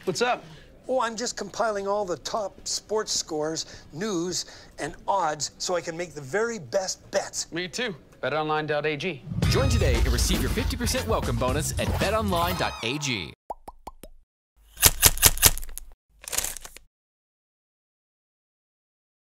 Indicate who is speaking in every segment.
Speaker 1: What's up?
Speaker 2: Oh, I'm just compiling all the top sports scores, news, and odds so I can make the very best bets.
Speaker 1: Me too. BetOnline.ag.
Speaker 3: Join today and receive your 50% welcome bonus at betonline.ag.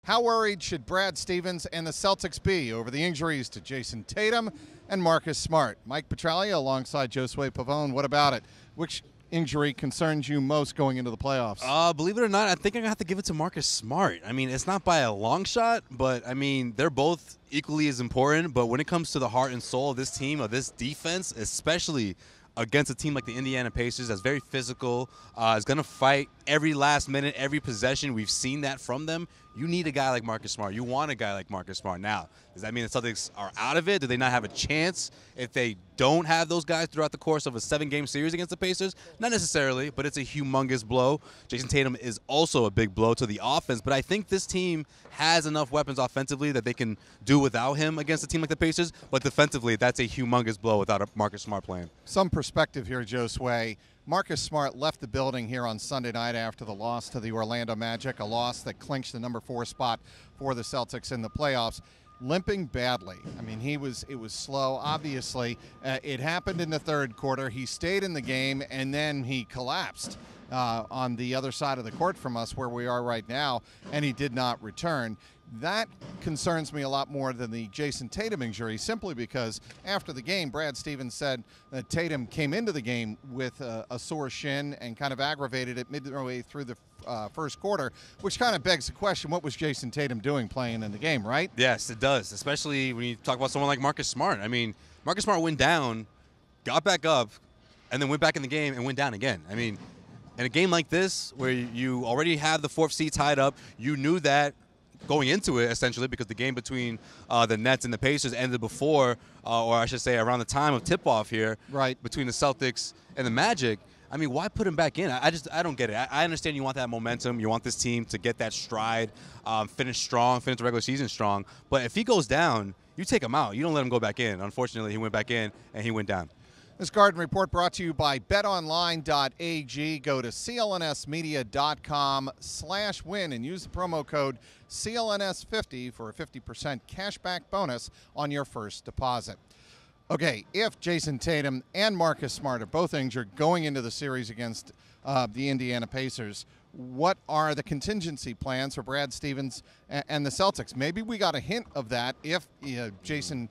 Speaker 4: How worried should Brad Stevens and the Celtics be over the injuries to Jayson Tatum and Marcus Smart? Mike Petraglia alongside Josue Pavon. What about it? Which injury concerns you most going into the playoffs?
Speaker 5: Believe it or not, I think I'm going to have to give it to Marcus Smart. I mean, it's not by a long shot, but, I mean, they're both equally as important. But when it comes to the heart and soul of this team, of this defense, especially against a team like the Indiana Pacers that's very physical, is going to fight every last minute, every possession. We've seen that from them. You need a guy like Marcus Smart. You want a guy like Marcus Smart. Now, does that mean the Celtics are out of it? Do they not have a chance if they don't have those guys throughout the course of a 7-game series against the Pacers? Not necessarily, but it's a humongous blow. Jayson Tatum is also a big blow to the offense, but I think this team has enough weapons offensively that they can do without him against a team like the Pacers, but defensively, that's a humongous blow without a Marcus Smart playing.
Speaker 4: Some perspective here, Josue. Marcus Smart left the building here on Sunday night after the loss to the Orlando Magic, a loss that clinched the number 4 spot for the Celtics in the playoffs, limping badly. I mean, it was slow, obviously. It happened in the third quarter. He stayed in the game, and then he collapsed on the other side of the court from us where we are right now, and he did not return. That concerns me a lot more than the Jayson Tatum injury, simply because after the game, Brad Stevens said that Tatum came into the game with a sore shin and kind of aggravated it midway through the first quarter, which kind of begs the question, what was Jayson Tatum doing playing in the game, right?
Speaker 5: Yes, it does, especially when you talk about someone like Marcus Smart. I mean, Marcus Smart went down, got back up, and then went back in the game and went down again. I mean, in a game like this where you already have the 4th seed tied up, you knew that going into it, essentially, because the game between the Nets and the Pacers ended before, or I should say around the time of tip-off here,
Speaker 4: right,
Speaker 5: between the Celtics and the Magic. I mean, why put him back in? I don't get it. I understand you want that momentum. You want this team to get that stride, finish strong, finish the regular season strong. But if he goes down, you take him out. You don't let him go back in. Unfortunately, he went back in, and he went down.
Speaker 4: This Garden Report brought to you by betonline.ag. Go to clnsmedia.com/win and use the promo code CLNS50 for a 50% cashback bonus on your first deposit. Okay, if Jayson Tatum and Marcus Smart are both injured going into the series against the Indiana Pacers, what are the contingency plans for Brad Stevens and the Celtics? Maybe we got a hint of that if Jaylen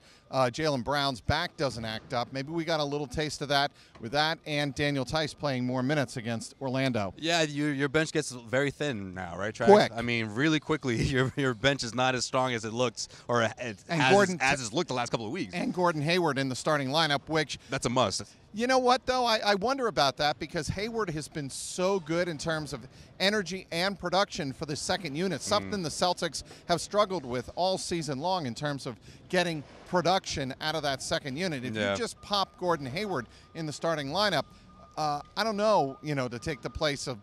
Speaker 4: Brown's back doesn't act up. Maybe we got a little taste of that with that and Daniel Tice playing more minutes against Orlando.
Speaker 5: Yeah, your bench gets very thin now, right, Trav?
Speaker 4: Quick.
Speaker 5: I mean, really quickly, your bench is not as strong as it looks, or as it's looked the last couple of weeks.
Speaker 4: And Gordon Hayward in the starting lineup, which
Speaker 5: that's a must.
Speaker 4: You know what, though? I wonder about that because Hayward has been so good in terms of energy and production for the second unit, something the Celtics have struggled with all season long in terms of getting production out of that second unit. If you just pop Gordon Hayward in the starting lineup, I don't know, to take the place of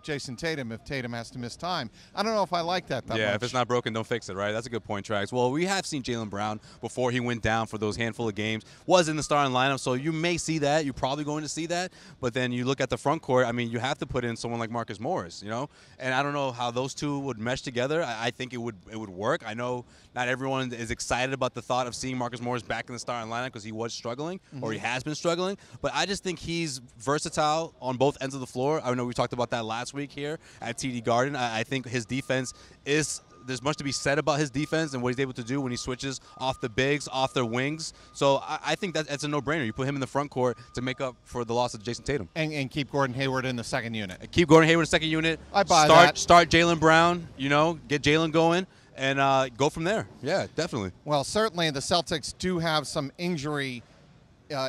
Speaker 4: Jayson Tatum if Tatum has to miss time. I don't know if I like that much.
Speaker 5: Yeah, if it's not broken, don't fix it, right? That's a good point, Trax. Well, we have seen Jaylen Brown before he went down for those handful of games, was in the starting lineup, so you may see that. You're probably going to see that. But then you look at the front court, I mean, you have to put in someone like Marcus Morris, And I don't know how those two would mesh together. I think it would work. I know not everyone is excited about the thought of seeing Marcus Morris back in the starting lineup because he was struggling, or he has been struggling. But I just think he's versatile on both ends of the floor. I know we talked about that last week here at TD Garden. I think his defense there's much to be said about his defense and what he's able to do when he switches off the bigs, off their wings. So I think that's a no-brainer. You put him in the front court to make up for the loss of Jayson Tatum.
Speaker 4: And keep Gordon Hayward in the second unit.
Speaker 5: Keep Gordon Hayward in the second unit.
Speaker 4: I buy that.
Speaker 5: Start Jaylen Brown, get Jaylen going. And go from there. Yeah, definitely.
Speaker 4: Well, certainly the Celtics do have some injury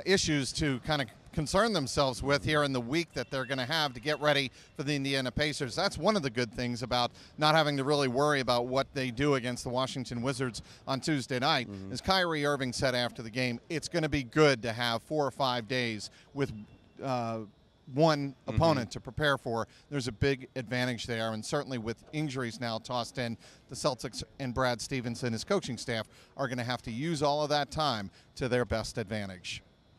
Speaker 4: issues to kind of concern themselves with here in the week that they're going to have to get ready for the Indiana Pacers. That's one of the good things about not having to really worry about what they do against the Washington Wizards on Tuesday night. As Kyrie Irving said after the game, it's going to be good to have 4 or 5 days with one opponent to prepare for. There's a big advantage there, and certainly with injuries now tossed in, the Celtics and Brad Stevens and his coaching staff are going to have to use all of that time to their best advantage.